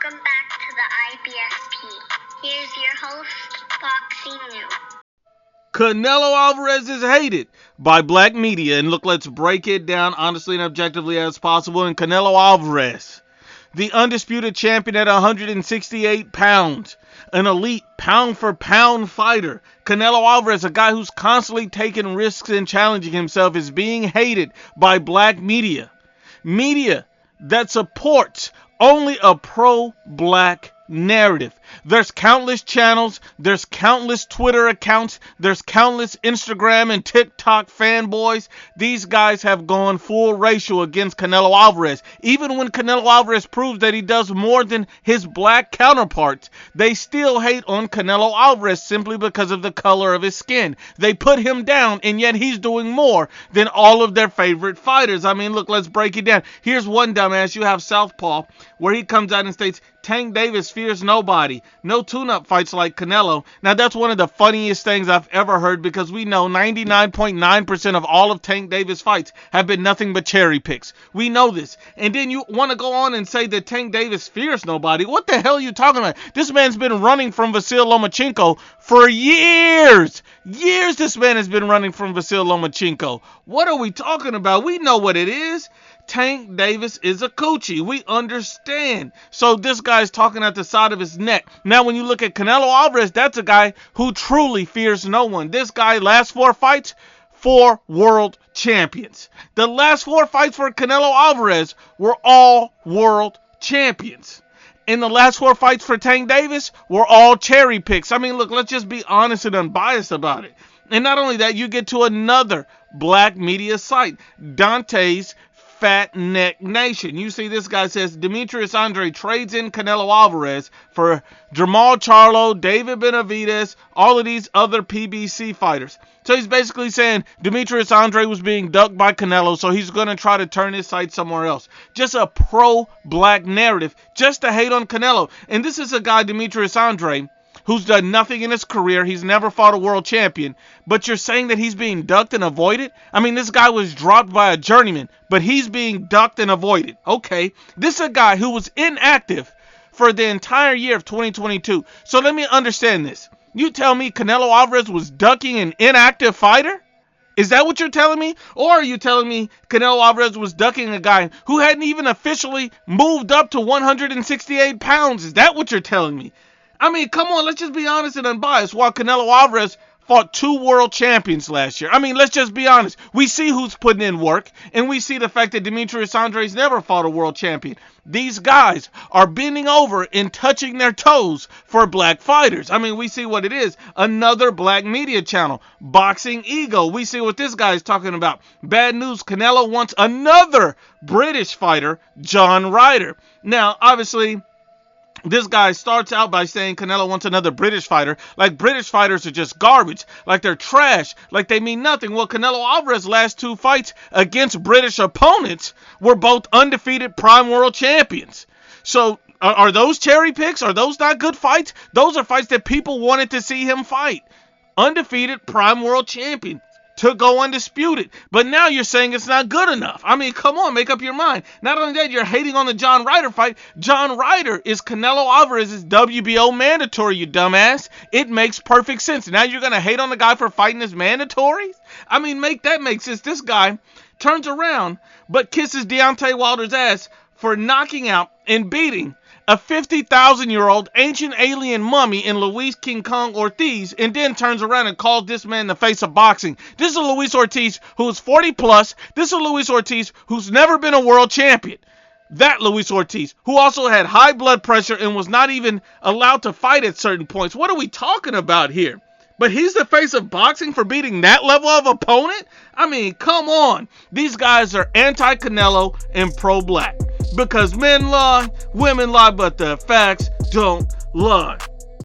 Welcome back to the IBFP. Here's your host, Boxing New. Canelo Alvarez is hated by black media. And look, let's break it down honestly and objectively as possible. And Canelo Alvarez, the undisputed champion at 168 pounds, an elite pound-for-pound fighter. Canelo Alvarez, a guy who's constantly taking risks and challenging himself, is being hated by black media. Media that supports only a pro-black narrative. There's countless channels, there's countless Twitter accounts, there's countless Instagram and TikTok fanboys. These guys have gone full racial against Canelo Alvarez. Even when Canelo Alvarez proves that he does more than his black counterparts, they still hate on Canelo Alvarez simply because of the color of his skin. They put him down, and yet he's doing more than all of their favorite fighters. I mean, look, let's break it down. Here's one dumbass. You have Southpaw, where he comes out and states, Tank Davis fears nobody. No tune-up fights like Canelo. Now, that's one of the funniest things I've ever heard, because we know 99.9% of all of Tank Davis fights have been nothing but cherry picks. We know this. And then you want to go on and say that Tank Davis fears nobody. What the hell are you talking about? This man's been running from Vasyl Lomachenko for years. Years this man has been running from Vasyl Lomachenko. What are we talking about? We know what it is. Tank Davis is a coochie. We understand. So this guy's talking at the side of his neck. Now, when you look at Canelo Alvarez, that's a guy who truly fears no one. This guy, last 4 fights, 4 world champions. The last 4 fights for Canelo Alvarez were all world champions. And the last 4 fights for Tank Davis were all cherry picks. I mean, look, let's just be honest and unbiased about it. And not only that, you get to another black media site, Dante's Fat Neck Nation. You see, this guy says Demetrius Andre trades in Canelo Alvarez for Jermall Charlo, David Benavidez, all of these other PBC fighters. So he's basically saying Demetrius Andre was being ducked by Canelo, so he's going to try to turn his sight somewhere else. Just a pro-black narrative, just to hate on Canelo. And this is a guy, Demetrius Andre, who's done nothing in his career. He's never fought a world champion. But you're saying that he's being ducked and avoided? I mean, this guy was dropped by a journeyman, but he's being ducked and avoided. Okay, this is a guy who was inactive for the entire year of 2022. So let me understand this. You tell me Canelo Alvarez was ducking an inactive fighter? Is that what you're telling me? Or are you telling me Canelo Alvarez was ducking a guy who hadn't even officially moved up to 168 pounds? Is that what you're telling me? I mean, come on, let's just be honest and unbiased. While Canelo Alvarez fought 2 world champions last year, I mean, let's just be honest. We see who's putting in work, and we see the fact that Demetrius Andre's never fought a world champion. These guys are bending over and touching their toes for black fighters. I mean, we see what it is. Another black media channel, Boxing Ego. We see what this guy's talking about. Bad news, Canelo wants another British fighter, John Ryder. Now, obviously, this guy starts out by saying Canelo wants another British fighter, like British fighters are just garbage, like they're trash, like they mean nothing. Well, Canelo Alvarez's last 2 fights against British opponents were both undefeated prime world champions. So are those cherry picks? Are those not good fights? Those are fights that people wanted to see him fight. Undefeated prime world champion to go undisputed. But now you're saying it's not good enough. I mean, come on, make up your mind. Not only that, you're hating on the John Ryder fight. John Ryder is Canelo Alvarez's WBO mandatory, you dumbass. It makes perfect sense. Now you're going to hate on the guy for fighting his mandatories? I mean, make that make sense. This guy turns around but kisses Deontay Wilder's ass for knocking out and beating a 50,000-year-old ancient alien mummy in Luis King Kong Ortiz, and then turns around and calls this man the face of boxing. This is a Luis Ortiz who's 40 plus. This is a Luis Ortiz who's never been a world champion. That Luis Ortiz, who also had high blood pressure and was not even allowed to fight at certain points. What are we talking about here? But he's the face of boxing for beating that level of opponent? I mean, come on. These guys are anti-Canelo and pro-black. Because men lie, women lie, but the facts don't lie.